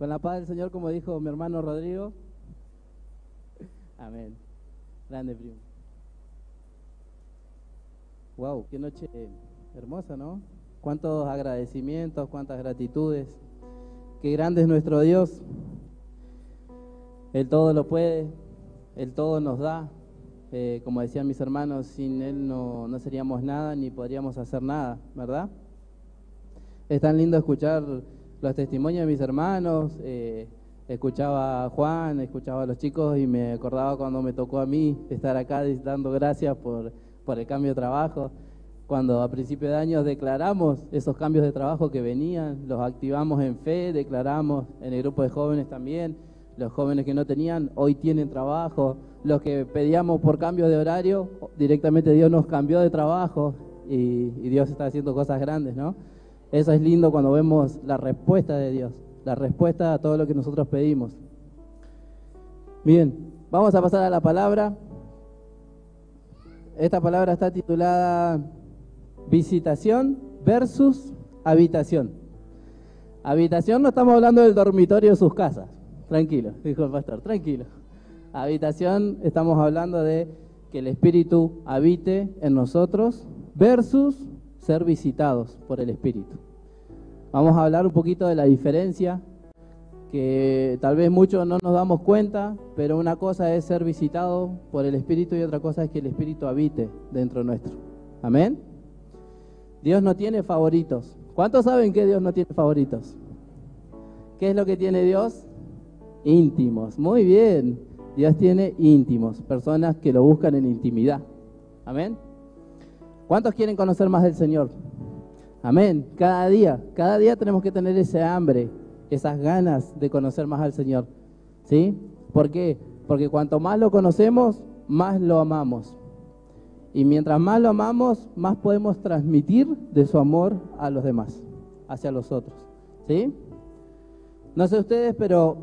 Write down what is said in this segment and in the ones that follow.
Con la paz del Señor, como dijo mi hermano Rodrigo. Amén. Grande, primo. Wow, qué noche hermosa, ¿no? Cuántos agradecimientos, cuántas gratitudes. Qué grande es nuestro Dios. Él todo lo puede, Él todo nos da. Como decían mis hermanos, sin Él no seríamos nada ni podríamos hacer nada, ¿verdad? Es tan lindo escuchar los testimonios de mis hermanos. Escuchaba a Juan, escuchaba a los chicos y me acordaba cuando me tocó a mí estar acá dando gracias por el cambio de trabajo. Cuando a principio de año declaramos esos cambios de trabajo que venían, los activamos en fe, declaramos en el grupo de jóvenes también. Los jóvenes que no tenían, hoy tienen trabajo. Los que pedíamos por cambio de horario, directamente Dios nos cambió de trabajo y Dios está haciendo cosas grandes, ¿no? Eso es lindo cuando vemos la respuesta de Dios, la respuesta a todo lo que nosotros pedimos. Bien, vamos a pasar a la palabra. Esta palabra está titulada Visitación versus Habitación. Habitación, no estamos hablando del dormitorio de sus casas. Tranquilo, dijo el pastor, tranquilo. Habitación, estamos hablando de que el Espíritu habite en nosotros versus ser visitados por el Espíritu. Vamos a hablar un poquito de la diferencia, que tal vez muchos no nos damos cuenta, pero una cosa es ser visitado por el Espíritu y otra cosa es que el Espíritu habite dentro nuestro. Amén. Dios no tiene favoritos. ¿Cuántos saben que Dios no tiene favoritos? ¿Qué es lo que tiene Dios? Íntimos. Muy bien. Dios tiene íntimos, personas que lo buscan en intimidad. Amén. ¿Cuántos quieren conocer más del Señor? Amén. Cada día tenemos que tener ese hambre, esas ganas de conocer más al Señor. ¿Sí? ¿Por qué? Porque cuanto más lo conocemos, más lo amamos. Y mientras más lo amamos, más podemos transmitir de su amor a los demás, hacia los otros. ¿Sí? No sé ustedes, pero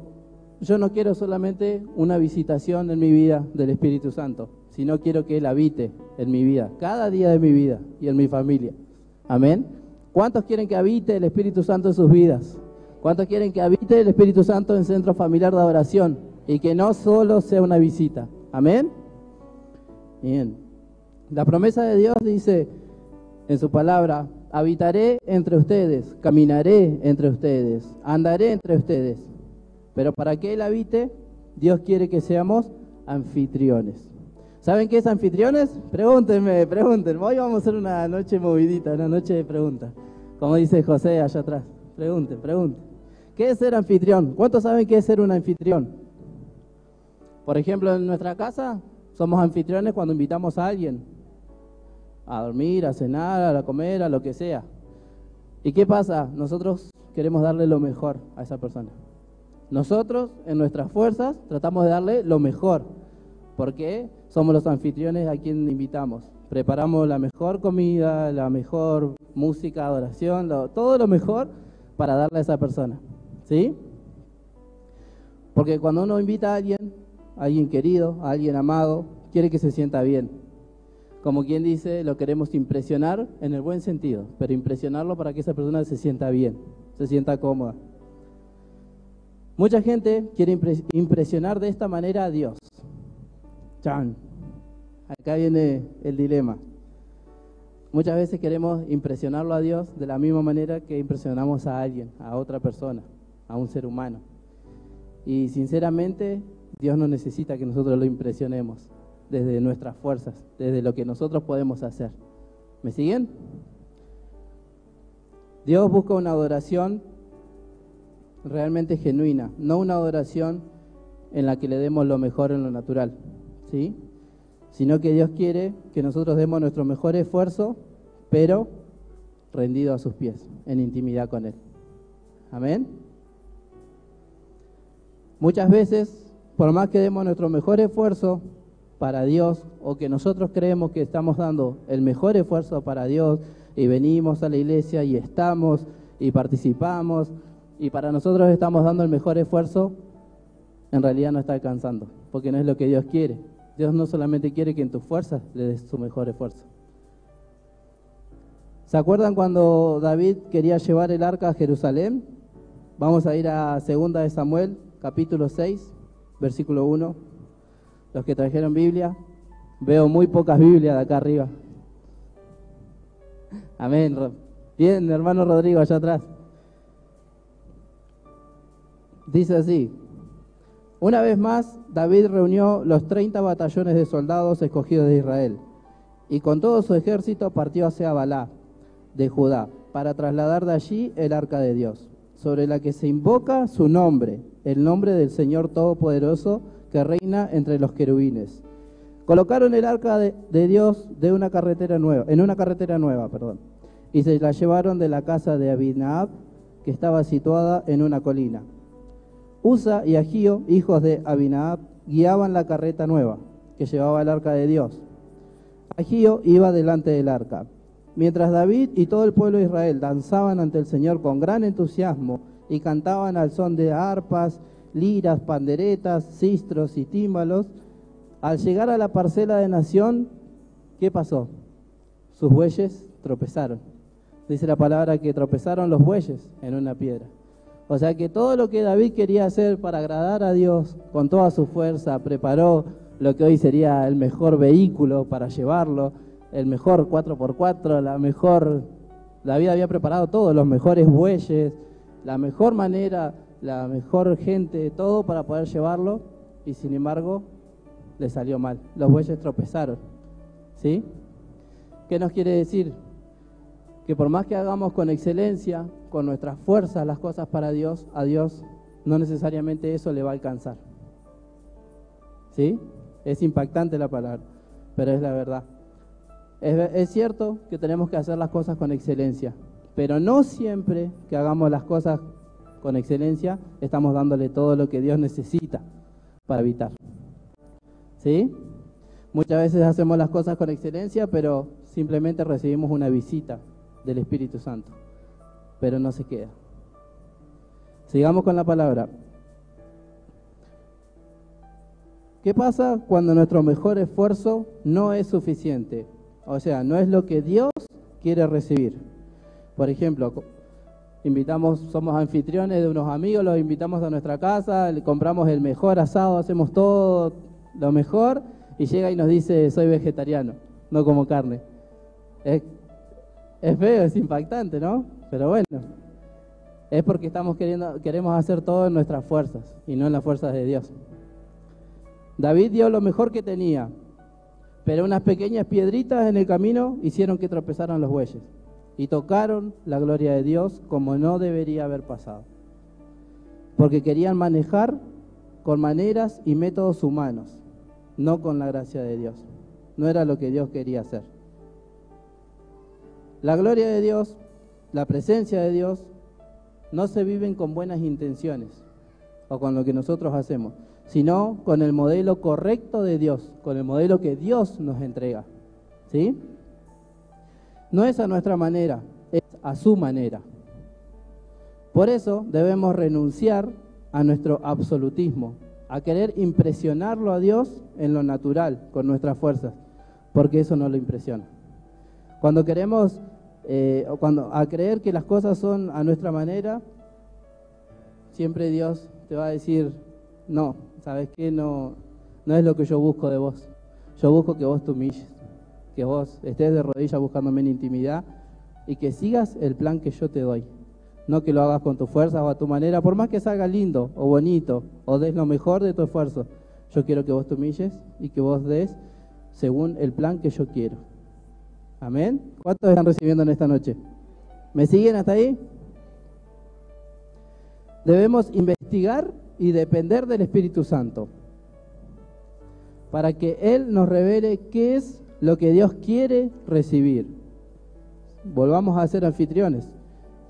yo no quiero solamente una visitación en mi vida del Espíritu Santo, sino quiero que Él habite en mi vida, cada día de mi vida y en mi familia. Amén. ¿Cuántos quieren que habite el Espíritu Santo en sus vidas? ¿Cuántos quieren que habite el Espíritu Santo en Centro Familiar de Adoración? Y que no solo sea una visita. Amén. Bien. La promesa de Dios dice en su palabra: habitaré entre ustedes, caminaré entre ustedes, andaré entre ustedes. Pero para que Él habite, Dios quiere que seamos anfitriones. ¿Saben qué es anfitriones? Pregúntenme. Hoy vamos a hacer una noche movidita, una noche de preguntas. Como dice José allá atrás. Pregunten. ¿Qué es ser anfitrión? ¿Cuántos saben qué es ser un anfitrión? Por ejemplo, en nuestra casa somos anfitriones cuando invitamos a alguien a dormir, a cenar, a comer, a lo que sea. ¿Y qué pasa? Nosotros queremos darle lo mejor a esa persona. Nosotros, en nuestras fuerzas, tratamos de darle lo mejor, porque somos los anfitriones a quien invitamos. Preparamos la mejor comida, la mejor música, adoración, todo lo mejor para darle a esa persona, ¿sí? Porque cuando uno invita a alguien querido, a alguien amado, quiere que se sienta bien. Como quien dice, lo queremos impresionar en el buen sentido, pero impresionarlo para que esa persona se sienta bien, se sienta cómoda. Mucha gente quiere impresionar de esta manera a Dios. ¡Chan! Acá viene el dilema. Muchas veces queremos impresionarlo a Dios de la misma manera que impresionamos a alguien, a otra persona, a un ser humano. Y sinceramente, Dios no necesita que nosotros lo impresionemos desde nuestras fuerzas, desde lo que nosotros podemos hacer. ¿Me siguen? Dios busca una adoración realmente genuina, no una adoración en la que le demos lo mejor en lo natural, ¿sí? Sino que Dios quiere que nosotros demos nuestro mejor esfuerzo, pero rendido a sus pies, en intimidad con Él. Amén. Muchas veces, por más que demos nuestro mejor esfuerzo para Dios, o que nosotros creemos que estamos dando el mejor esfuerzo para Dios, y venimos a la iglesia y estamos y participamos, y para nosotros estamos dando el mejor esfuerzo, en realidad no está alcanzando, porque no es lo que Dios quiere. Dios no solamente quiere que en tus fuerzas le des su mejor esfuerzo. ¿Se acuerdan cuando David quería llevar el arca a Jerusalén? Vamos a ir a 2 de Samuel, capítulo 6, versículo 1. Los que trajeron Biblia, veo muy pocas Biblias de acá arriba. Amén. Bien, hermano Rodrigo, allá atrás. Dice así: una vez más, David reunió los 30 batallones de soldados escogidos de Israel, y con todo su ejército partió hacia Balá, de Judá, para trasladar de allí el arca de Dios, sobre la que se invoca su nombre, el nombre del Señor Todopoderoso, que reina entre los querubines. Colocaron el arca de Dios en una carretera nueva, y se la llevaron de la casa de Abinadab, que estaba situada en una colina. Uza y Agío, hijos de Abinadab, guiaban la carreta nueva, que llevaba el arca de Dios. Agío iba delante del arca. Mientras David y todo el pueblo de Israel danzaban ante el Señor con gran entusiasmo y cantaban al son de arpas, liras, panderetas, sistros y tímbalos, al llegar a la parcela de Nación, ¿qué pasó? Sus bueyes tropezaron. Dice la palabra que tropezaron los bueyes en una piedra. O sea que todo lo que David quería hacer para agradar a Dios con toda su fuerza, preparó lo que hoy sería el mejor vehículo para llevarlo, el mejor 4x4, David había preparado todo, los mejores bueyes, la mejor manera, la mejor gente, todo para poder llevarlo, y sin embargo le salió mal, los bueyes tropezaron, ¿sí? ¿Qué nos quiere decir? Que por más que hagamos con excelencia, con nuestras fuerzas las cosas para Dios, a Dios no necesariamente eso le va a alcanzar, ¿sí? Es impactante la palabra, pero es la verdad. Es cierto que tenemos que hacer las cosas con excelencia, pero no siempre que hagamos las cosas con excelencia estamos dándole todo lo que Dios necesita para evitar, ¿sí? Muchas veces hacemos las cosas con excelencia, pero simplemente recibimos una visita del Espíritu Santo, pero no se queda. Sigamos con la palabra. ¿Qué pasa cuando nuestro mejor esfuerzo no es suficiente? O sea, no es lo que Dios quiere recibir. Por ejemplo, somos anfitriones de unos amigos, los invitamos a nuestra casa, le compramos el mejor asado, hacemos todo lo mejor, y llega y nos dice: soy vegetariano, no como carne. Es feo, es impactante, ¿no? Pero bueno, es porque queremos hacer todo en nuestras fuerzas y no en las fuerzas de Dios. David dio lo mejor que tenía, pero unas pequeñas piedritas en el camino hicieron que tropezaran los bueyes y tocaron la gloria de Dios como no debería haber pasado, porque querían manejar con maneras y métodos humanos, no con la gracia de Dios. No era lo que Dios quería hacer. La gloria de Dios, la presencia de Dios, no se viven con buenas intenciones o con lo que nosotros hacemos, sino con el modelo correcto de Dios, con el modelo que Dios nos entrega, ¿sí? No es a nuestra manera, es a su manera. Por eso debemos renunciar a nuestro absolutismo, a querer impresionarlo a Dios en lo natural, con nuestras fuerzas, porque eso no lo impresiona. Cuando queremos, a creer que las cosas son a nuestra manera, siempre Dios te va a decir: no, ¿sabes qué? No es lo que yo busco de vos. Yo busco que vos te humilles, que vos estés de rodillas buscándome en intimidad y que sigas el plan que yo te doy. No que lo hagas con tu fuerza o a tu manera, por más que salga lindo o bonito o des lo mejor de tu esfuerzo. Yo quiero que vos te humilles y que vos des según el plan que yo quiero. Amén. ¿Cuántos están recibiendo en esta noche? ¿Me siguen hasta ahí? Debemos investigar y depender del Espíritu Santo para que Él nos revele qué es lo que Dios quiere recibir. Volvamos a ser anfitriones.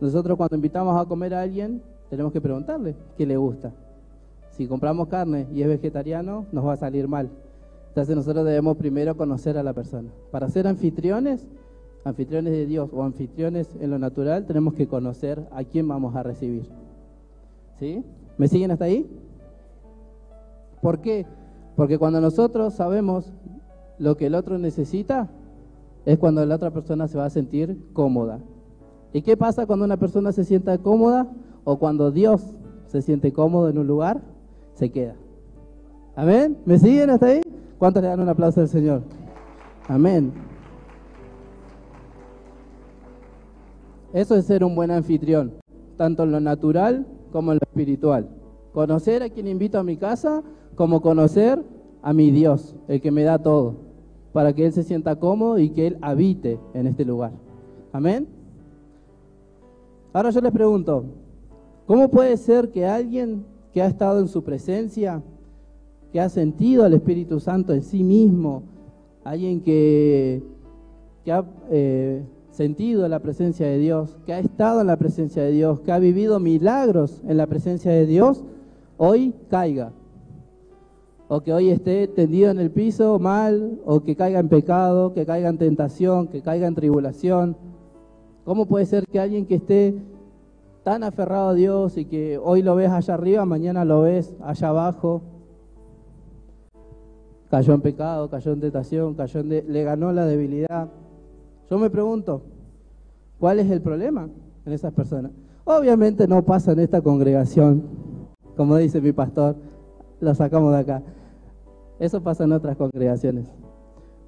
Nosotros cuando invitamos a comer a alguien tenemos que preguntarle qué le gusta. Si compramos carne y es vegetariano, nos va a salir mal. Entonces nosotros debemos primero conocer a la persona. Para ser anfitriones de Dios o anfitriones en lo natural, tenemos que conocer a quién vamos a recibir, ¿sí? ¿Me siguen hasta ahí? ¿Por qué? Porque cuando nosotros sabemos lo que el otro necesita, es cuando la otra persona se va a sentir cómoda. ¿Y qué pasa cuando una persona se sienta cómoda? o cuando Dios se siente cómodo en un lugar, se queda. Amén. ¿Me siguen hasta ahí? ¿Cuántos le dan un aplauso al Señor? Amén. Eso es ser un buen anfitrión, tanto en lo natural como en lo espiritual. Conocer a quien invito a mi casa, como conocer a mi Dios, el que me da todo, para que Él se sienta cómodo y que Él habite en este lugar. Amén. Ahora yo les pregunto, ¿cómo puede ser que alguien que ha estado en su presencia, que ha sentido al Espíritu Santo en sí mismo, alguien que ha sentido la presencia de Dios, que ha estado en la presencia de Dios, que ha vivido milagros en la presencia de Dios, hoy caiga? O que hoy esté tendido en el piso mal, o que caiga en pecado, que caiga en tentación, que caiga en tribulación. ¿Cómo puede ser que alguien que esté tan aferrado a Dios y que hoy lo ves allá arriba, mañana lo ves allá abajo, cayó en pecado, cayó en tentación, le ganó la debilidad? Yo me pregunto, ¿cuál es el problema en esas personas? Obviamente no pasa en esta congregación, como dice mi pastor, lo sacamos de acá. Eso pasa en otras congregaciones.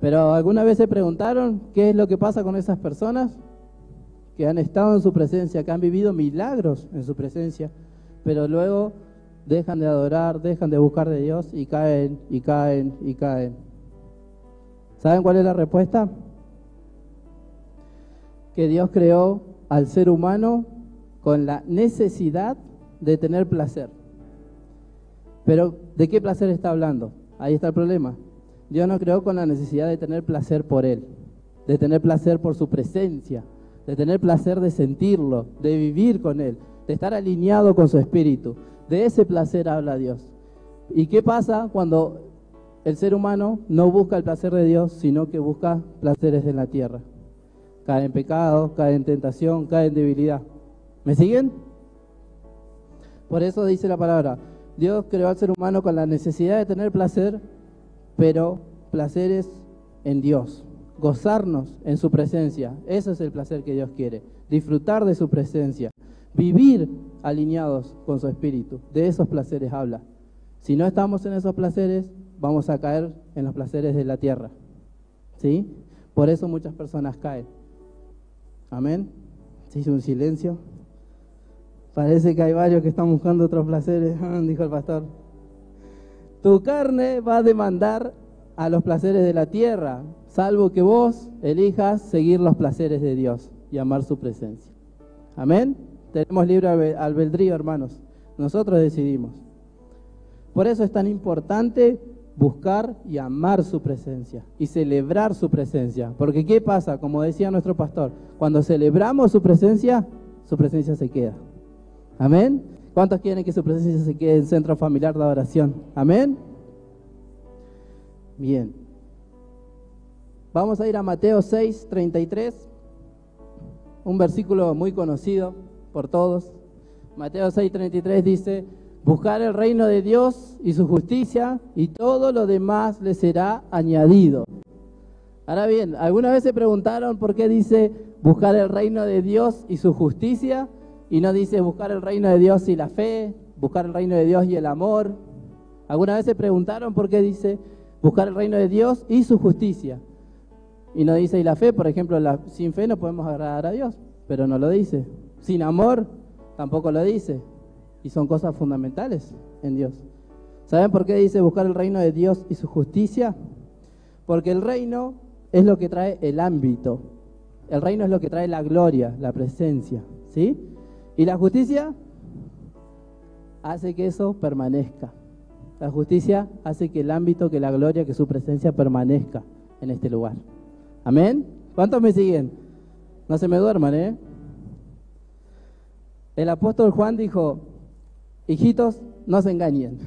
Pero ¿alguna vez se preguntaron qué es lo que pasa con esas personas que han estado en su presencia, que han vivido milagros en su presencia, pero luego dejan de adorar, dejan de buscar de Dios y caen, y caen, y caen? ¿Saben cuál es la respuesta? Que Dios creó al ser humano con la necesidad de tener placer. Pero ¿de qué placer está hablando? Ahí está el problema. Dios nos creó con la necesidad de tener placer por Él, de tener placer por su presencia, de tener placer de sentirlo, de vivir con Él, de estar alineado con su espíritu. De ese placer habla Dios. ¿Y qué pasa cuando el ser humano no busca el placer de Dios, sino que busca placeres en la tierra? Cae en pecado, cae en tentación, cae en debilidad. ¿Me siguen? Por eso dice la palabra, Dios creó al ser humano con la necesidad de tener placer, pero placeres en Dios, gozarnos en su presencia. Ese es el placer que Dios quiere, disfrutar de su presencia, vivir alineados con su espíritu. De esos placeres habla. Si no estamos en esos placeres, vamos a caer en los placeres de la tierra, ¿sí? Por eso muchas personas caen. Amén. Se hizo un silencio. Parece que hay varios que están buscando otros placeres, dijo el pastor. Tu carne va a demandar a los placeres de la tierra, salvo que vos elijas seguir los placeres de Dios y amar su presencia. Amén. Tenemos libre albedrío, hermanos. Nosotros decidimos. Por eso es tan importante buscar y amar su presencia y celebrar su presencia. Porque ¿qué pasa? Como decía nuestro pastor, cuando celebramos su presencia se queda. Amén. ¿Cuántos quieren que su presencia se quede en centro familiar de adoración? Amén. Bien. Vamos a ir a Mateo 6:33, un versículo muy conocido por todos. Mateo 6:33 dice: buscar el reino de Dios y su justicia, y todo lo demás le será añadido. Ahora bien, ¿alguna vez se preguntaron por qué dice buscar el reino de Dios y su justicia? Y no dice buscar el reino de Dios y la fe, buscar el reino de Dios y el amor. ¿Alguna vez se preguntaron por qué dice buscar el reino de Dios y su justicia? Y no dice y la fe, por ejemplo, sin fe no podemos agradar a Dios, pero no lo dice. Sin amor tampoco lo dice. Y son cosas fundamentales en Dios. ¿Saben por qué dice buscar el reino de Dios y su justicia? Porque el reino es lo que trae el ámbito. El reino es lo que trae la gloria, la presencia, ¿sí? Y la justicia hace que eso permanezca. La justicia hace que el ámbito, que la gloria, que su presencia permanezca en este lugar. ¿Amén? ¿Cuántos me siguen? No se me duerman, ¿eh? El apóstol Juan dijo: hijitos, no se engañen.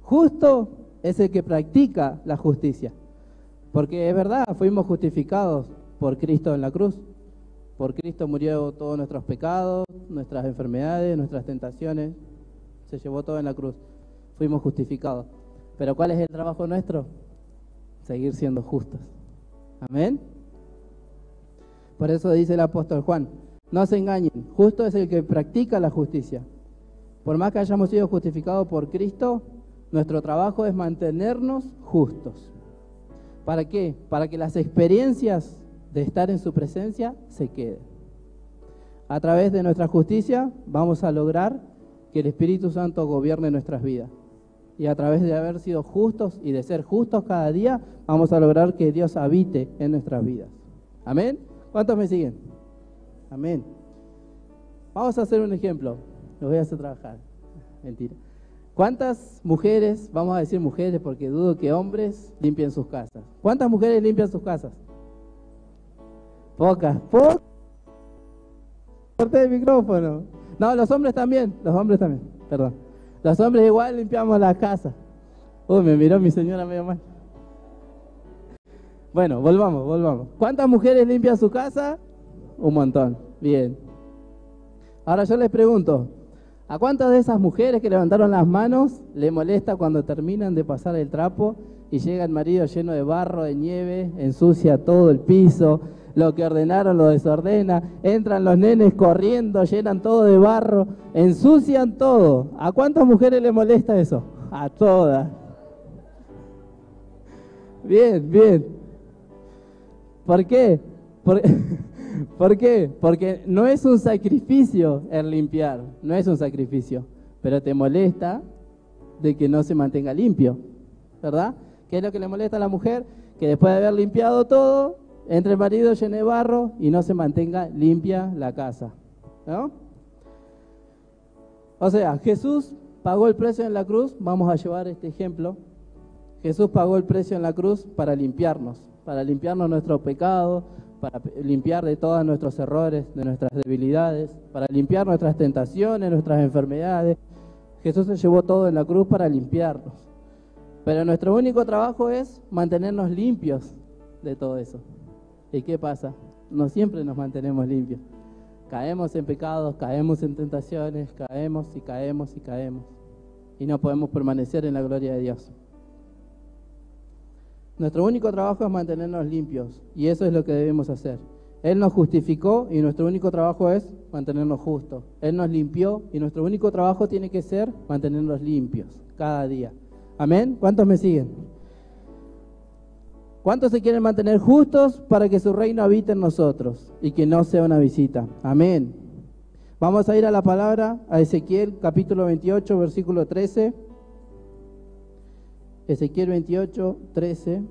Justo es el que practica la justicia. Porque es verdad, fuimos justificados por Cristo en la cruz. Por Cristo murió todos nuestros pecados, nuestras enfermedades, nuestras tentaciones. Se llevó todo en la cruz. Fuimos justificados. Pero ¿cuál es el trabajo nuestro? Seguir siendo justos. Amén. Por eso dice el apóstol Juan: No se engañen, justo es el que practica la justicia. Por más que hayamos sido justificados por Cristo, nuestro trabajo es mantenernos justos. ¿Para qué? Para que las experiencias de estar en su presencia se queden. A través de nuestra justicia vamos a lograr que el Espíritu Santo gobierne nuestras vidas. Y a través de haber sido justos y de ser justos cada día, vamos a lograr que Dios habite en nuestras vidas. ¿Amén? ¿Cuántos me siguen? Amén. Vamos a hacer un ejemplo. Los voy a hacer trabajar. Mentira. ¿Cuántas mujeres, vamos a decir mujeres porque dudo que hombres, limpian sus casas? ¿Cuántas mujeres limpian sus casas? Pocas. Corté el micrófono. No, los hombres también, perdón. Los hombres igual limpiamos la casa. Uy, me miró mi señora medio mal. Bueno, volvamos. ¿Cuántas mujeres limpian su casa? Un montón. Bien. Ahora yo les pregunto, ¿a cuántas de esas mujeres que levantaron las manos le molesta cuando terminan de pasar el trapo y llega el marido lleno de barro, de nieve, ensucia todo el piso, lo que ordenaron lo desordena, entran los nenes corriendo, llenan todo de barro, ensucian todo? ¿A cuántas mujeres le molesta eso? A todas. Bien. ¿Por qué? ¿Por qué? Porque no es un sacrificio el limpiar, no es un sacrificio, pero te molesta de que no se mantenga limpio, ¿verdad? ¿Qué es lo que le molesta a la mujer? Que después de haber limpiado todo, entre el marido lleno de barro y no se mantenga limpia la casa, ¿no? O sea, Jesús pagó el precio en la cruz, vamos a llevar este ejemplo. Jesús pagó el precio en la cruz para limpiarnos nuestros pecados, para limpiar de todos nuestros errores, de nuestras debilidades, para limpiar nuestras tentaciones, nuestras enfermedades. Jesús se llevó todo en la cruz para limpiarnos. Pero nuestro único trabajo es mantenernos limpios de todo eso. ¿Y qué pasa? No siempre nos mantenemos limpios. Caemos en pecados, caemos en tentaciones, caemos. Y no podemos permanecer en la gloria de Dios. Nuestro único trabajo es mantenernos limpios, y eso es lo que debemos hacer. Él nos justificó y nuestro único trabajo es mantenernos justos. Él nos limpió y nuestro único trabajo tiene que ser mantenernos limpios cada día. ¿Amén? ¿Cuántos me siguen? ¿Cuántos se quieren mantener justos para que su reino habite en nosotros y que no sea una visita? Amén. Vamos a ir a la palabra, a Ezequiel capítulo 28, versículo 13. Ezequiel 28, 13.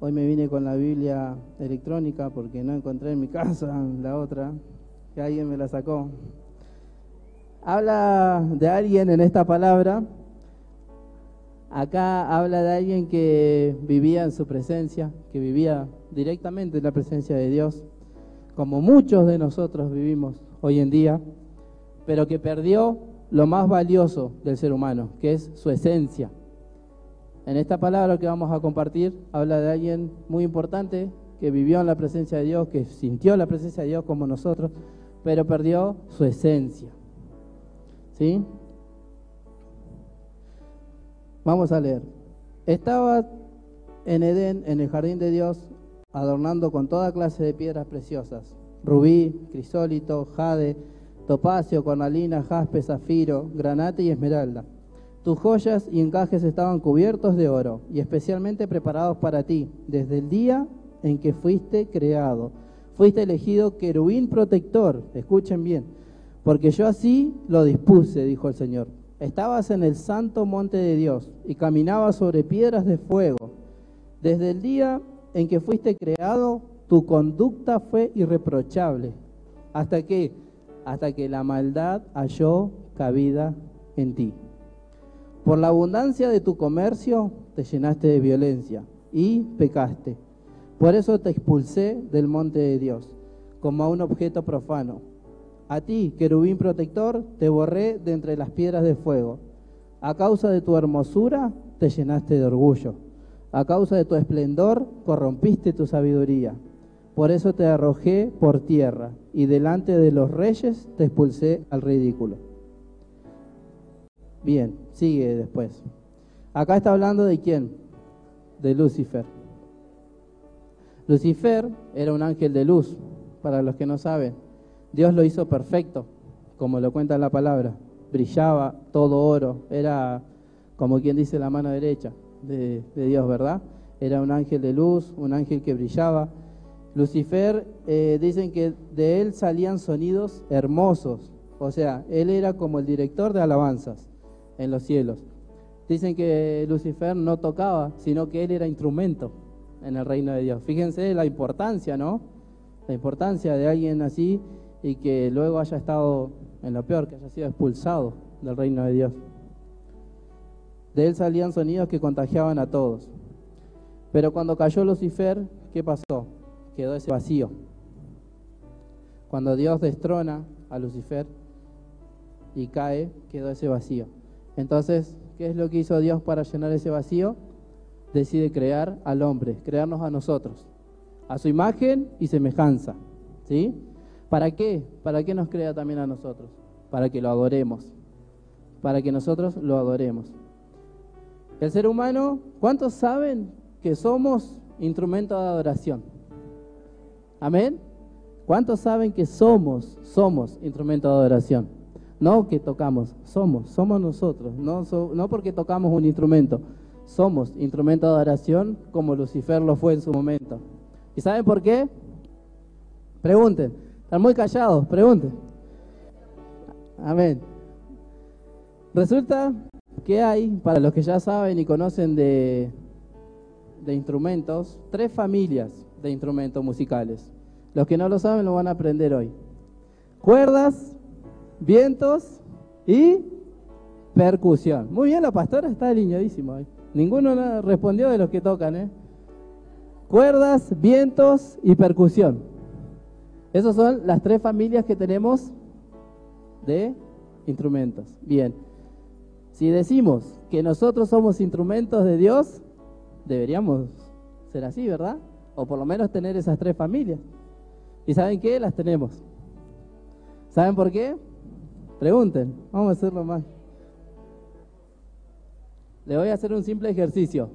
Hoy me vine con la Biblia electrónica porque no encontré en mi casa la otra, que alguien me la sacó. Habla de alguien en esta palabra. Acá habla de alguien que vivía en su presencia, que vivía directamente en la presencia de Dios, como muchos de nosotros vivimos hoy en día, pero que perdió lo más valioso del ser humano, que es su esencia. En esta palabra que vamos a compartir, habla de alguien muy importante que vivió en la presencia de Dios, que sintió la presencia de Dios como nosotros, pero perdió su esencia. ¿Sí? Vamos a leer. Estaba en Edén, en el jardín de Dios, adornando con toda clase de piedras preciosas: rubí, crisólito, jade, topacio, cornalina, jaspe, zafiro, granate y esmeralda. Tus joyas y encajes estaban cubiertos de oro y especialmente preparados para ti, desde el día en que fuiste creado. Fuiste elegido querubín protector, escuchen bien, porque yo así lo dispuse, dijo el Señor. Estabas en el santo monte de Dios y caminabas sobre piedras de fuego. Desde el día en que fuiste creado, tu conducta fue irreprochable. ¿Hasta qué? Hasta que la maldad halló cabida en ti. Por la abundancia de tu comercio te llenaste de violencia y pecaste. Por eso te expulsé del monte de Dios, como a un objeto profano. A ti, querubín protector, te borré de entre las piedras de fuego. A causa de tu hermosura te llenaste de orgullo. A causa de tu esplendor corrompiste tu sabiduría. Por eso te arrojé por tierra y delante de los reyes te expulsé al ridículo. Bien, sigue después. Acá está hablando de quién, de Lucifer. Lucifer era un ángel de luz, para los que no saben, Dios lo hizo perfecto, como lo cuenta la palabra. Brillaba todo oro, era como quien dice la mano derecha de Dios, ¿verdad? Era un ángel de luz, un ángel que brillaba. Lucifer, dicen que de él salían sonidos hermosos, o sea, él era como el director de alabanzas en los cielos. Dicen que Lucifer no tocaba, sino que él era instrumento en el reino de Dios. Fíjense la importancia, ¿no? La importancia de alguien así y que luego haya estado en lo peor, que haya sido expulsado del reino de Dios. De él salían sonidos que contagiaban a todos. Pero cuando cayó Lucifer, ¿qué pasó? Quedó ese vacío. Cuando Dios destrona a Lucifer y cae, quedó ese vacío. Entonces, ¿qué es lo que hizo Dios para llenar ese vacío? Decide crear al hombre, crearnos a nosotros, a su imagen y semejanza, ¿sí? ¿Para qué? ¿Para qué nos crea también a nosotros? Para que lo adoremos, para que nosotros lo adoremos. El ser humano, ¿cuántos saben que somos instrumento de adoración? ¿Amén? ¿Cuántos saben que somos instrumento de adoración? No que tocamos, somos nosotros, no porque tocamos un instrumento, somos instrumento de adoración como Lucifer lo fue en su momento. ¿Y saben por qué? Pregunten, están muy callados, pregunten. Amén. Resulta que hay, para los que ya saben y conocen de instrumentos, 3 familias de instrumentos musicales. Los que no lo saben lo van a aprender hoy. Cuerdas, vientos y percusión. Muy bien, la pastora está alineadísima hoy. Ninguno respondió de los que tocan, ¿eh? Cuerdas, vientos y percusión. Esas son las 3 familias que tenemos de instrumentos. Bien. Si decimos que nosotros somos instrumentos de Dios, deberíamos ser así, ¿verdad? O por lo menos tener esas 3 familias. ¿Y saben qué? Las tenemos. ¿Saben por qué? Pregunten, vamos a hacerlo más. Le voy a hacer un simple ejercicio.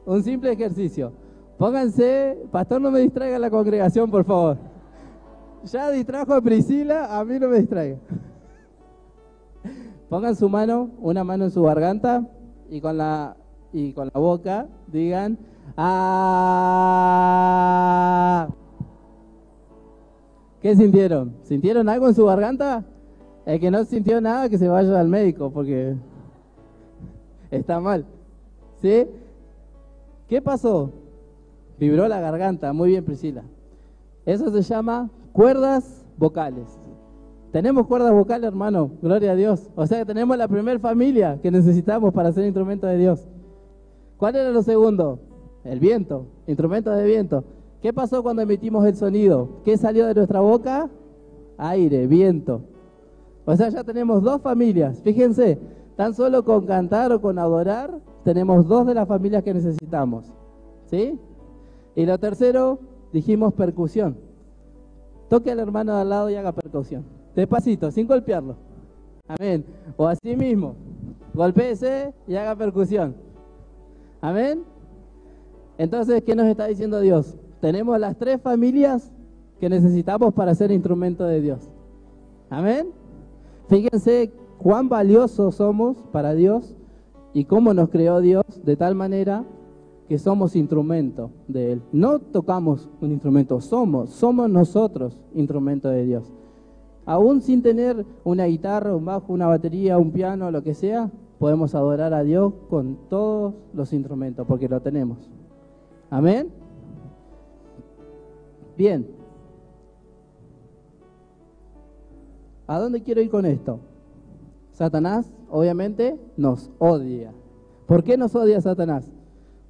Un simple ejercicio. Pónganse, pastor, no me distraiga la congregación, por favor. Ya distrajo a Priscila, a mí no me distraiga. Pongan su mano, una mano en su garganta y con la boca digan ¡ah! ¿Qué sintieron? ¿Sintieron algo en su garganta? El que no sintió nada, que se vaya al médico, porque está mal. ¿Sí? ¿Qué pasó? Vibró la garganta. Muy bien, Priscila. Eso se llama cuerdas vocales. Tenemos cuerdas vocales, hermano. Gloria a Dios. O sea que tenemos la primera familia que necesitamos para ser instrumento de Dios. ¿Cuál era lo segundo? El viento. Instrumento de viento. ¿Qué pasó cuando emitimos el sonido? ¿Qué salió de nuestra boca? Aire, viento. O sea, ya tenemos 2 familias. Fíjense, tan solo con cantar o con adorar, tenemos 2 de las familias que necesitamos. ¿Sí? Y lo tercero, dijimos percusión. Toque al hermano de al lado y haga percusión. Despacito, sin golpearlo. Amén. O así mismo, golpéese y haga percusión. Amén. Entonces, ¿qué nos está diciendo Dios? Tenemos las 3 familias que necesitamos para ser instrumento de Dios. Amén. Fíjense cuán valiosos somos para Dios y cómo nos creó Dios de tal manera que somos instrumento de Él. No tocamos un instrumento, somos nosotros instrumento de Dios. Aún sin tener una guitarra, un bajo, una batería, un piano, lo que sea, podemos adorar a Dios con todos los instrumentos, porque lo tenemos. Amén. Bien. ¿A dónde quiero ir con esto? Satanás, obviamente, nos odia. ¿Por qué nos odia Satanás?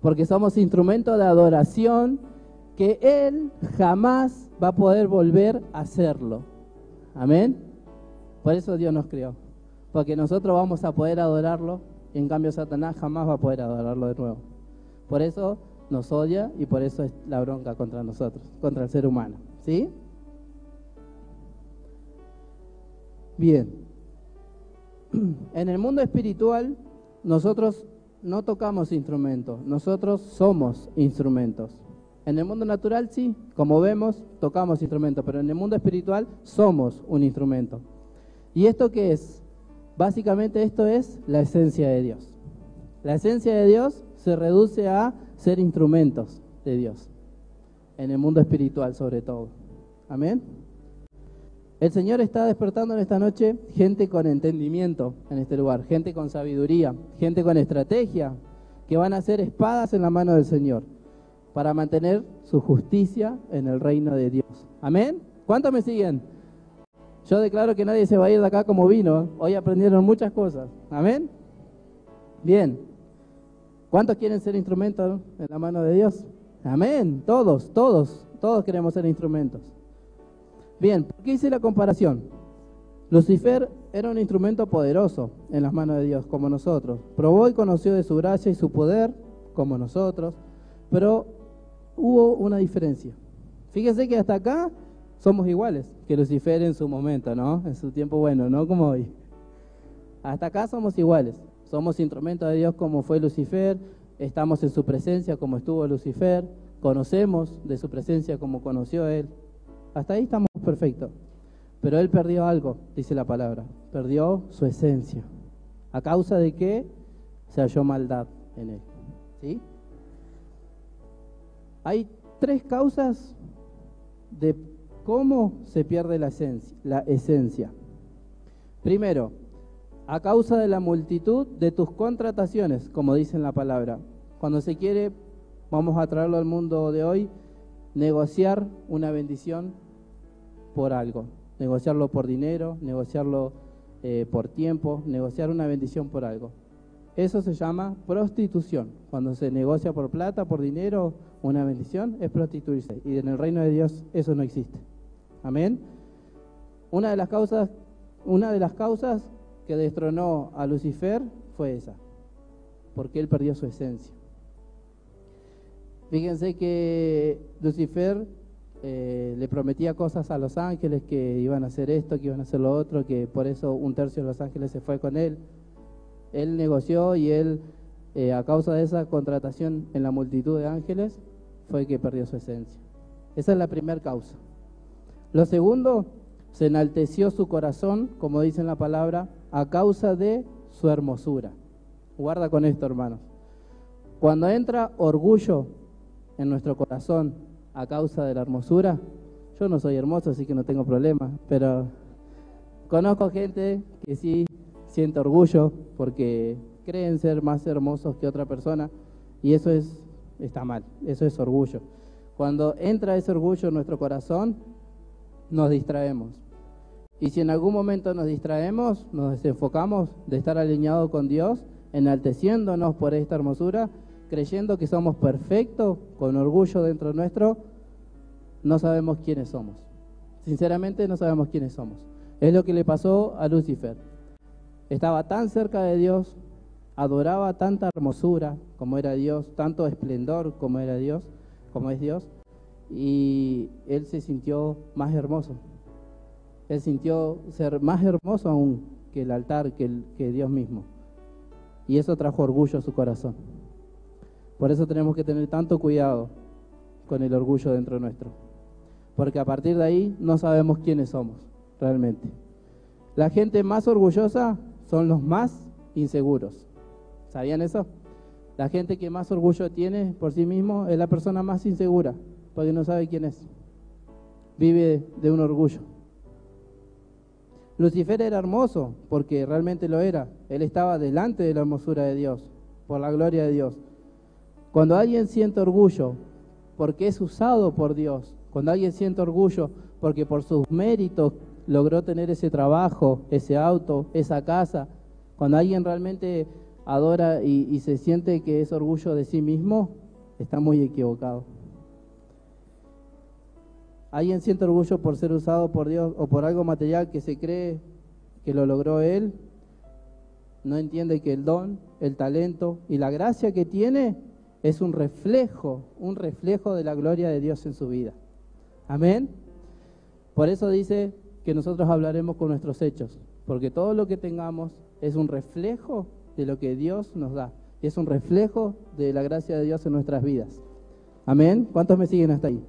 Porque somos instrumento de adoración que Él jamás va a poder volver a hacerlo. Amén. Por eso Dios nos creó. Porque nosotros vamos a poder adorarlo, y en cambio Satanás jamás va a poder adorarlo de nuevo. Por eso nos odia y por eso es la bronca contra nosotros, contra el ser humano. ¿Sí? Bien. En el mundo espiritual, nosotros no tocamos instrumentos, nosotros somos instrumentos. En el mundo natural sí, como vemos, tocamos instrumentos, pero en el mundo espiritual somos un instrumento. ¿Y esto qué es? Básicamente esto es la esencia de Dios. La esencia de Dios se reduce a ser instrumentos de Dios, en el mundo espiritual sobre todo. Amén. El Señor está despertando en esta noche gente con entendimiento en este lugar, gente con sabiduría, gente con estrategia, que van a ser espadas en la mano del Señor para mantener su justicia en el reino de Dios. Amén. ¿Cuántos me siguen? Yo declaro que nadie se va a ir de acá como vino. Hoy aprendieron muchas cosas. Amén. Bien. ¿Cuántos quieren ser instrumentos en la mano de Dios? Amén. Todos queremos ser instrumentos. Bien, ¿por qué hice la comparación? Lucifer era un instrumento poderoso en las manos de Dios, como nosotros. Probó y conoció de su gracia y su poder, como nosotros, pero hubo una diferencia. Fíjense que hasta acá somos iguales que Lucifer en su momento, ¿no? En su tiempo bueno, no como hoy. Hasta acá somos iguales. Somos instrumentos de Dios como fue Lucifer, estamos en su presencia como estuvo Lucifer, conocemos de su presencia como conoció él. Hasta ahí estamos perfectos. Pero él perdió algo, dice la palabra. Perdió su esencia. ¿A causa de qué? Se halló maldad en él. ¿Sí? Hay 3 causas de cómo se pierde la esencia. Primero, a causa de la multitud de tus contrataciones, como dice en la palabra. Cuando se quiere, vamos a traerlo al mundo de hoy, negociar una bendición por algo. Negociarlo por dinero, negociarlo por tiempo, negociar una bendición por algo. Eso se llama prostitución. Cuando se negocia por plata, por dinero, una bendición, es prostituirse. Y en el reino de Dios eso no existe. Amén. Una de las causas que destronó a Lucifer fue esa, porque él perdió su esencia. Fíjense que Lucifer le prometía cosas a los ángeles, que iban a hacer esto, que iban a hacer lo otro, que por eso 1/3 de los ángeles se fue con él. Él negoció y él, a causa de esa contratación en la multitud de ángeles, fue que perdió su esencia. Esa es la primera causa. Lo segundo, se enalteció su corazón, como dice en la palabra, a causa de su hermosura. Guarda con esto, hermanos. Cuando entra orgullo en nuestro corazón a causa de la hermosura, yo no soy hermoso, así que no tengo problema, pero conozco gente que sí siente orgullo porque creen ser más hermosos que otra persona, y eso está mal, eso es orgullo. Cuando entra ese orgullo en nuestro corazón, nos distraemos. Y si en algún momento nos distraemos, nos desenfocamos de estar alineados con Dios, enalteciéndonos por esta hermosura, creyendo que somos perfectos, con orgullo dentro nuestro, no sabemos quiénes somos. Sinceramente no sabemos quiénes somos. Es lo que le pasó a Lucifer. Estaba tan cerca de Dios, adoraba tanta hermosura como era Dios, tanto esplendor como era Dios, como es Dios, y él se sintió más hermoso. Él sintió ser más hermoso aún que el altar, que Dios mismo. Y eso trajo orgullo a su corazón. Por eso tenemos que tener tanto cuidado con el orgullo dentro nuestro. Porque a partir de ahí no sabemos quiénes somos realmente. La gente más orgullosa son los más inseguros. ¿Sabían eso? La gente que más orgullo tiene por sí mismo es la persona más insegura, porque no sabe quién es. Vive de un orgullo. Lucifer era hermoso, porque realmente lo era. Él estaba delante de la hermosura de Dios, por la gloria de Dios. Cuando alguien siente orgullo, porque es usado por Dios, cuando alguien siente orgullo, porque por sus méritos logró tener ese trabajo, ese auto, esa casa, cuando alguien realmente adora y se siente que es orgullo de sí mismo, está muy equivocado. Alguien siente orgullo por ser usado por Dios o por algo material que se cree que lo logró él, no entiende que el don, el talento y la gracia que tiene es un reflejo de la gloria de Dios en su vida. Amén. Por eso dice que nosotros hablaremos con nuestros hechos, porque todo lo que tengamos es un reflejo de lo que Dios nos da, es un reflejo de la gracia de Dios en nuestras vidas. Amén. ¿Cuántos me siguen hasta ahí?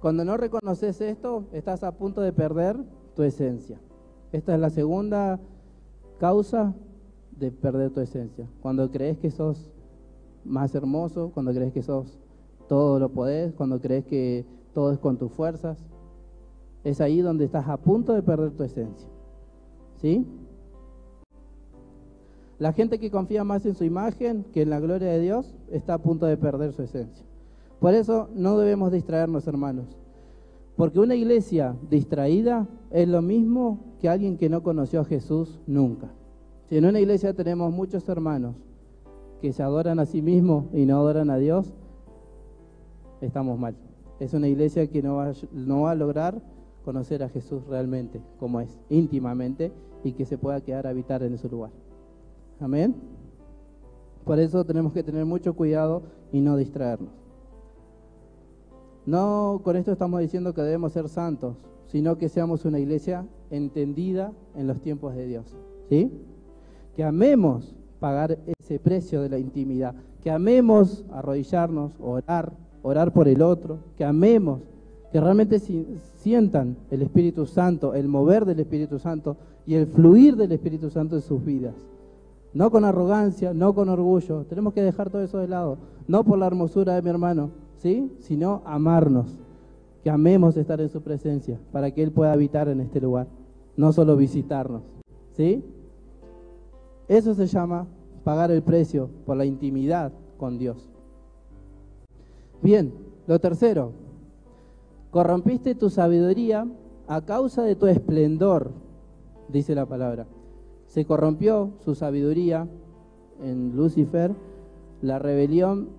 Cuando no reconoces esto, estás a punto de perder tu esencia. Esta es la segunda causa de perder tu esencia. Cuando crees que sos más hermoso, cuando crees que sos todo lo podés, cuando crees que todo es con tus fuerzas, es ahí donde estás a punto de perder tu esencia. ¿Sí? La gente que confía más en su imagen que en la gloria de Dios está a punto de perder su esencia. Por eso no debemos distraernos, hermanos. Porque una iglesia distraída es lo mismo que alguien que no conoció a Jesús nunca. Si en una iglesia tenemos muchos hermanos que se adoran a sí mismos y no adoran a Dios, estamos mal. Es una iglesia que no va a lograr conocer a Jesús realmente, como es, íntimamente, y que se pueda quedar a habitar en ese lugar. Amén. Por eso tenemos que tener mucho cuidado y no distraernos. No con esto estamos diciendo que debemos ser santos, sino que seamos una iglesia entendida en los tiempos de Dios, ¿sí? Que amemos pagar ese precio de la intimidad, que amemos arrodillarnos, orar por el otro, que amemos, que realmente sientan el Espíritu Santo, el mover del Espíritu Santo y el fluir del Espíritu Santo en sus vidas. No con arrogancia, no con orgullo. Tenemos que dejar todo eso de lado. No por la hermosura de mi hermano, ¿sí? Sino amarnos. Que amemos estar en su presencia para que Él pueda habitar en este lugar. No solo visitarnos, ¿sí? Eso se llama pagar el precio por la intimidad con Dios. Bien, lo tercero. Corrompiste tu sabiduría a causa de tu esplendor, dice la palabra. Se corrompió su sabiduría en Lucifer, la rebelión.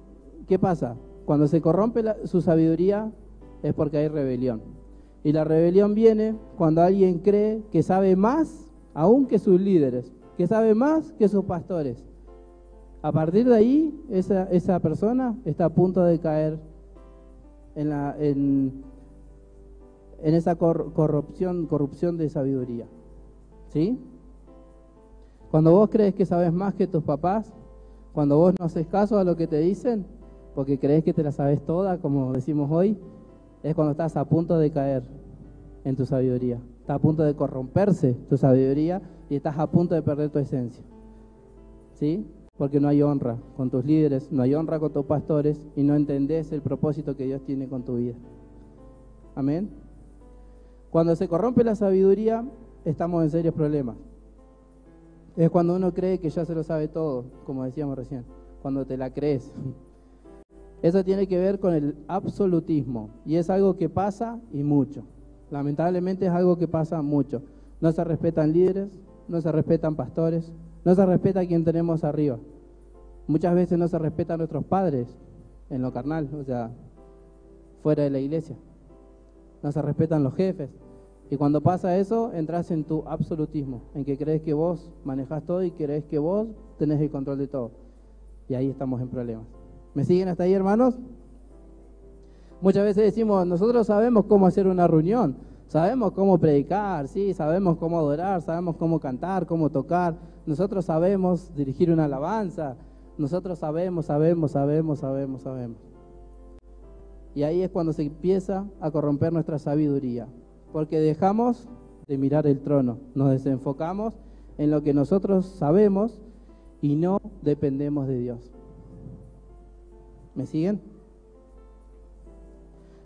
¿Qué pasa? Cuando se corrompe su sabiduría es porque hay rebelión. Y la rebelión viene cuando alguien cree que sabe más aún que sus líderes, que sabe más que sus pastores. A partir de ahí, esa persona está a punto de caer en esa corrupción de sabiduría. ¿Sí? Cuando vos crees que sabes más que tus papás, cuando vos no haces caso a lo que te dicen, porque crees que te la sabes toda, como decimos hoy, es cuando estás a punto de caer en tu sabiduría. Está a punto de corromperse tu sabiduría y estás a punto de perder tu esencia. ¿Sí? Porque no hay honra con tus líderes, no hay honra con tus pastores y no entendés el propósito que Dios tiene con tu vida. Amén. Cuando se corrompe la sabiduría, estamos en serios problemas. Es cuando uno cree que ya se lo sabe todo, como decíamos recién, cuando te la crees. Eso tiene que ver con el absolutismo y es algo que pasa y mucho. Lamentablemente es algo que pasa mucho. No se respetan líderes, no se respetan pastores, no se respeta a quien tenemos arriba. Muchas veces no se respetan a nuestros padres en lo carnal, o sea, fuera de la iglesia. No se respetan los jefes. Y cuando pasa eso, entras en tu absolutismo, en que crees que vos manejás todo y crees que vos tenés el control de todo. Y ahí estamos en problemas. ¿Me siguen hasta ahí, hermanos? Muchas veces decimos, nosotros sabemos cómo hacer una reunión, sabemos cómo predicar, sí, sabemos cómo adorar, sabemos cómo cantar, cómo tocar, nosotros sabemos dirigir una alabanza, nosotros sabemos. Y ahí es cuando se empieza a corromper nuestra sabiduría. Porque dejamos de mirar el trono, nos desenfocamos en lo que nosotros sabemos y no dependemos de Dios. ¿Me siguen?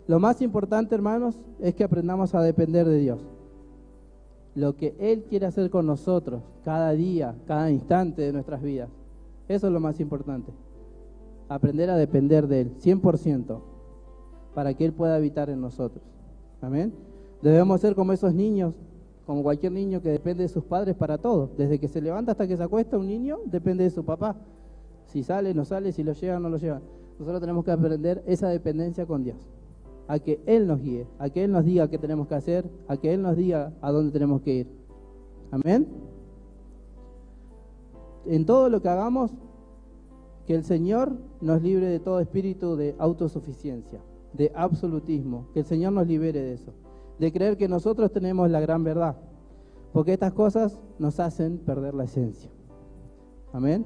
Lo más importante, hermanos, es que aprendamos a depender de Dios. Lo que Él quiere hacer con nosotros, cada día, cada instante de nuestras vidas. Eso es lo más importante. Aprender a depender de Él, 100%, para que Él pueda habitar en nosotros. Amén. Debemos ser como esos niños, como cualquier niño que depende de sus padres para todo. Desde que se levanta hasta que se acuesta, un niño depende de su papá. Si sale, no sale, si lo llevan, no lo llevan. Nosotros tenemos que aprender esa dependencia con Dios. A que Él nos guíe, a que Él nos diga qué tenemos que hacer, a que Él nos diga a dónde tenemos que ir. Amén. En todo lo que hagamos, que el Señor nos libre de todo espíritu de autosuficiencia, de absolutismo. Que el Señor nos libere de eso. De creer que nosotros tenemos la gran verdad, porque estas cosas nos hacen perder la esencia. Amén.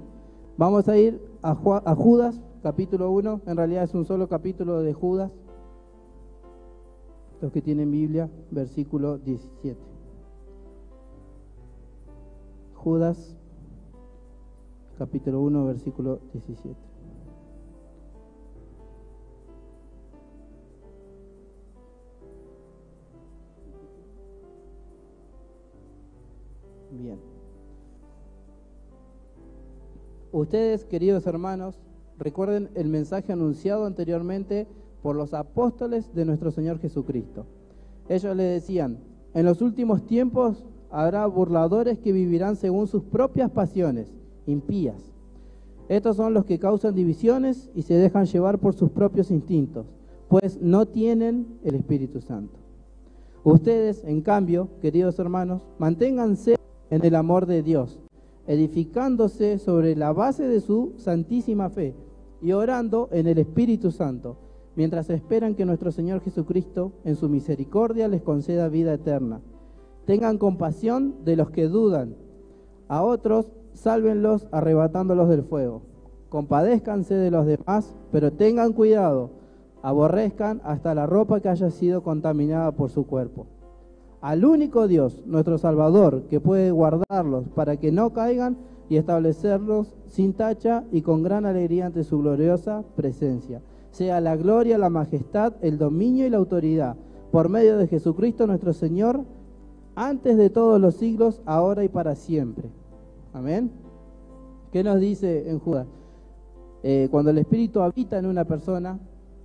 Vamos a ir a Judas capítulo 1, en realidad es un solo capítulo de Judas. Los que tienen Biblia, versículo 17. Judas, capítulo 1, versículo 17. Bien. Ustedes, queridos hermanos, recuerden el mensaje anunciado anteriormente por los apóstoles de nuestro Señor Jesucristo. Ellos le decían: en los últimos tiempos habrá burladores que vivirán según sus propias pasiones, impías. Estos son los que causan divisiones y se dejan llevar por sus propios instintos, pues no tienen el Espíritu Santo. Ustedes, en cambio, queridos hermanos, manténganse en el amor de Dios, edificándose sobre la base de su santísima fe y orando en el Espíritu Santo, mientras esperan que nuestro Señor Jesucristo, en su misericordia, les conceda vida eterna. Tengan compasión de los que dudan, a otros sálvenlos arrebatándolos del fuego. Compadézcanse de los demás, pero tengan cuidado, aborrezcan hasta la ropa que haya sido contaminada por su cuerpo. Al único Dios, nuestro Salvador, que puede guardarlos para que no caigan y establecerlos sin tacha y con gran alegría ante su gloriosa presencia, sea la gloria, la majestad, el dominio y la autoridad, por medio de Jesucristo nuestro Señor, antes de todos los siglos, ahora y para siempre. Amén. ¿Qué nos dice en Judas? Cuando el Espíritu habita en una persona,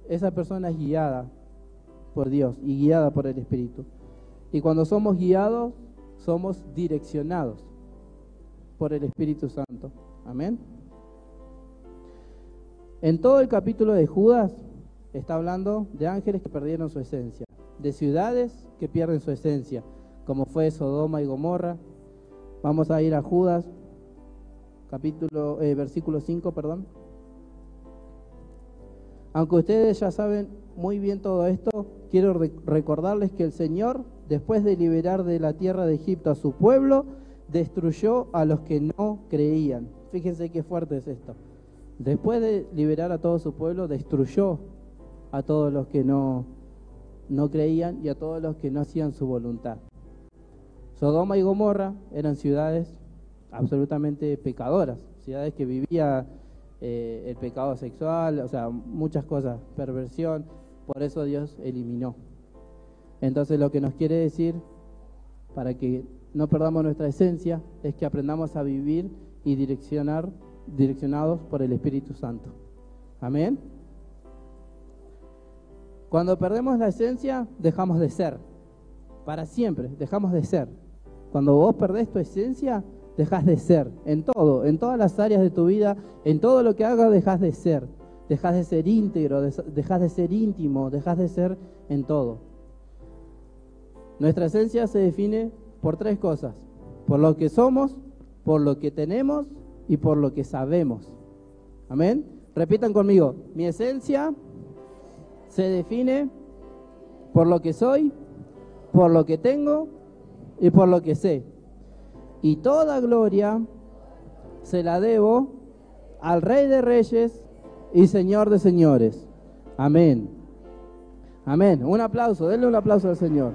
esa persona es guiada por Dios y guiada por el Espíritu. Y cuando somos guiados, somos direccionados por el Espíritu Santo. Amén. En todo el capítulo de Judas está hablando de ángeles que perdieron su esencia, de ciudades que pierden su esencia, como fue Sodoma y Gomorra. Vamos a ir a Judas, versículo 5, perdón. Aunque ustedes ya saben muy bien todo esto, quiero recordarles que el Señor, después de liberar de la tierra de Egipto a su pueblo, destruyó a los que no creían. Fíjense qué fuerte es esto. Después de liberar a todo su pueblo, destruyó a todos los que no creían y a todos los que no hacían su voluntad. Sodoma y Gomorra eran ciudades absolutamente pecadoras, ciudades que vivía el pecado sexual, o sea, muchas cosas, perversión, por eso Dios eliminó. Entonces lo que nos quiere decir, para que no perdamos nuestra esencia, es que aprendamos a vivir y direccionados por el Espíritu Santo. Amén. Cuando perdemos la esencia, dejamos de ser. Para siempre, dejamos de ser. Cuando vos perdés tu esencia, dejás de ser. En todo, en todas las áreas de tu vida, en todo lo que hagas, dejás de ser. Dejás de ser íntegro, dejás de ser íntimo, dejás de ser en todo. Nuestra esencia se define por tres cosas: por lo que somos, por lo que tenemos y por lo que sabemos. Amén. Repitan conmigo: mi esencia se define por lo que soy, por lo que tengo y por lo que sé. Y toda gloria se la debo al Rey de Reyes y Señor de Señores. Amén. Amén. Un aplauso, denle un aplauso al Señor.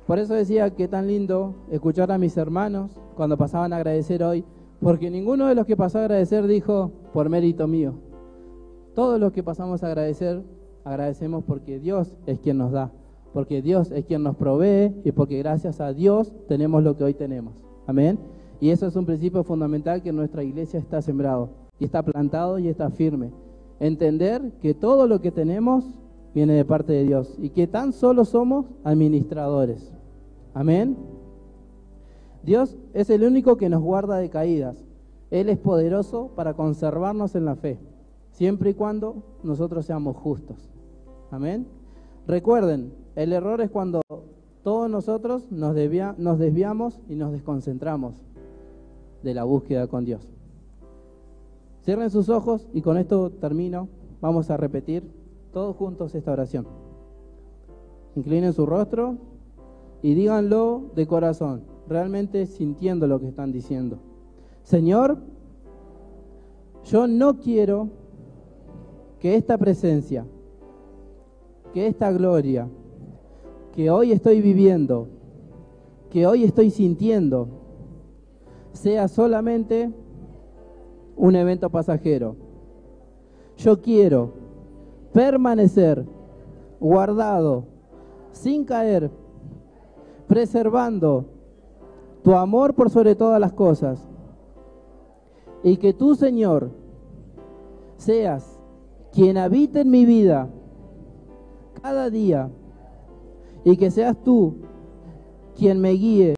Por eso decía que tan lindo escuchar a mis hermanos cuando pasaban a agradecer hoy, porque ninguno de los que pasó a agradecer dijo por mérito mío. Todos los que pasamos a agradecer, agradecemos porque Dios es quien nos da, porque Dios es quien nos provee y porque gracias a Dios tenemos lo que hoy tenemos. Amén. Y eso es un principio fundamental que en nuestra iglesia está sembrado y está plantado y está firme. Entender que todo lo que tenemos viene de parte de Dios y que tan solo somos administradores. Amén. Dios es el único que nos guarda de caídas. Él es poderoso para conservarnos en la fe, siempre y cuando nosotros seamos justos. Amén. Recuerden, el error es cuando todos nosotros nos desviamos y nos desconcentramos de la búsqueda con Dios. Cierren sus ojos y con esto termino. Vamos a repetir todos juntos esta oración. Inclinen su rostro y díganlo de corazón, realmente sintiendo lo que están diciendo. Señor, yo no quiero que esta presencia, que esta gloria, que hoy estoy viviendo, que hoy estoy sintiendo, sea solamente un evento pasajero. Yo quiero permanecer guardado, sin caer, preservando tu amor por sobre todas las cosas. Y que tú, Señor, seas quien habite en mi vida cada día, y que seas tú quien me guíe